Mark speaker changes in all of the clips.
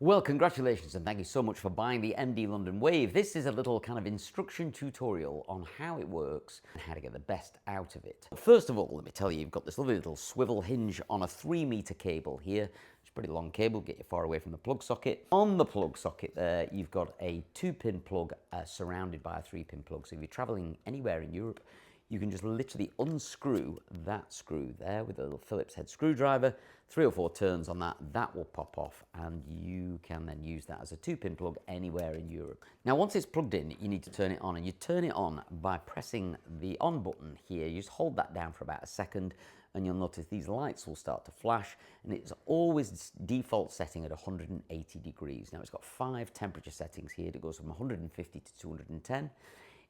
Speaker 1: Well, congratulations and thank you so much for buying the MD London Wave. This is a little kind of instruction tutorial on how it works and how to get the best out of it. First of all, let me tell you, you've got this lovely little swivel hinge on a 3-meter cable here. It's a pretty long cable, get you far away from the plug socket. On the plug socket there, you've got a 2-pin plug surrounded by a 3-pin plug. So if you're traveling anywhere in Europe, you can just literally unscrew that screw there with a little Phillips head screwdriver, 3 or 4 turns on that, that will pop off and you can then use that as a 2-pin plug anywhere in Europe. Now once it's plugged in, you need to turn it on, and you turn it on by pressing the on button here. You just hold that down for about a second and you'll notice these lights will start to flash, and it's always default setting at 180 degrees. Now it's got 5 temperature settings here. It goes from 150 to 210.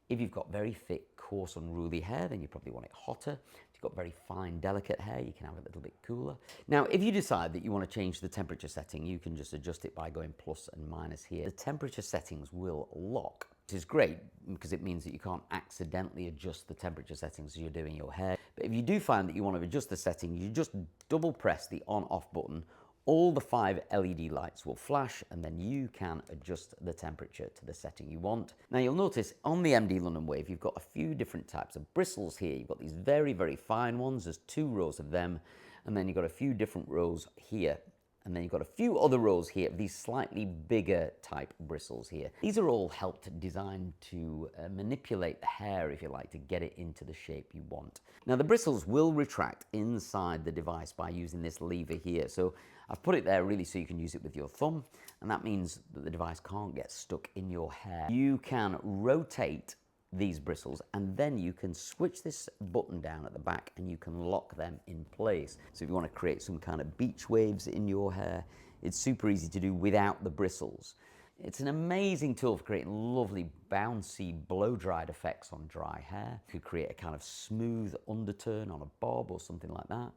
Speaker 1: If you've got very thick, coarse, unruly hair, then you probably want it hotter. If you've got very fine, delicate hair, you can have it a little bit cooler. Now, if you decide that you want to change the temperature setting, you can just adjust it by going plus and minus here. The temperature settings will lock, which is great because it means that you can't accidentally adjust the temperature settings as you're doing your hair. But if you do find that you want to adjust the setting, you just double press the on-off button. All the 5 LED lights will flash and then you can adjust the temperature to the setting you want. Now you'll notice on the MD London Wave you've got a few different types of bristles here. You've got these very, very fine ones, there's 2 rows of them, and then you've got a few different rows here. And then you've got a few other rows here of these slightly bigger type bristles here. These are all designed to manipulate the hair, if you like, to get it into the shape you want. Now the bristles will retract inside the device by using this lever here. So I've put it there really so you can use it with your thumb, and that means that the device can't get stuck in your hair. You can rotate these bristles and then you can switch this button down at the back and you can lock them in place. So if you want to create some kind of beach waves in your hair, it's super easy to do without the bristles. It's an amazing tool for creating lovely bouncy blow-dried effects on dry hair. You could create a kind of smooth underturn on a bob or something like that.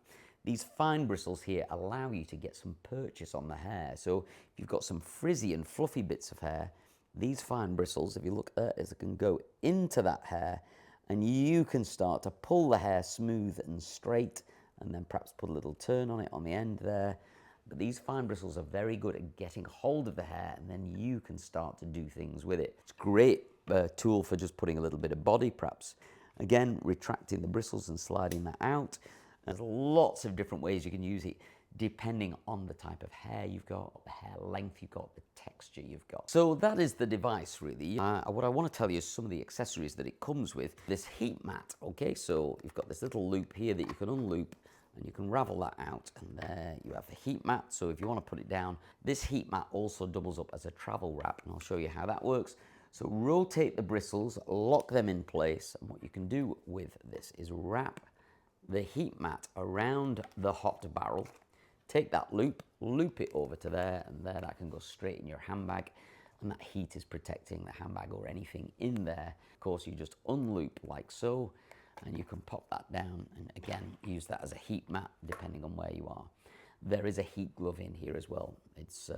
Speaker 1: These fine bristles here allow you to get some purchase on the hair. So if you've got some frizzy and fluffy bits of hair, these fine bristles, if you look there, they can go into that hair and you can start to pull the hair smooth and straight and then perhaps put a little turn on it on the end there. But these fine bristles are very good at getting hold of the hair and then you can start to do things with it. It's a great tool for just putting a little bit of body, perhaps. Again, retracting the bristles and sliding that out. There's lots of different ways you can use it depending on the type of hair you've got, the hair length you've got, the texture you've got. So that is the device really. What I want to tell you is some of the accessories that it comes with. This heat mat, okay, so you've got this little loop here that you can unloop and you can ravel that out, and there you have the heat mat. So if you want to put it down, this heat mat also doubles up as a travel wrap, and I'll show you how that works. So rotate the bristles, lock them in place, and what you can do with this is wrap the heat mat around the hot barrel. Take that loop, loop it over to there, and there that can go straight in your handbag, and that heat is protecting the handbag or anything in there. Of course, you just unloop like so, and you can pop that down, and again, use that as a heat mat depending on where you are. There is a heat glove in here as well. It's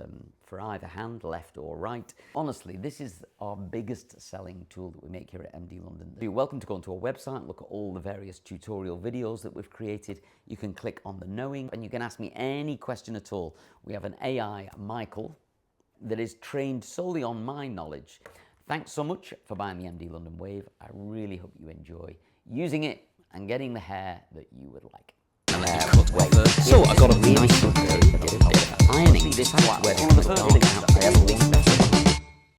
Speaker 1: for either hand, left or right. Honestly, this is our biggest selling tool that we make here at MD London. You're welcome to go onto our website, look at all the various tutorial videos that we've created. You can click on the knowing and you can ask me any question at all. We have an AI, Michael, that is trained solely on my knowledge. Thanks so much for buying the MD London Wave. I really hope you enjoy using it and getting the hair that you would like. So I got a really nice ironing. This is one of the first things I have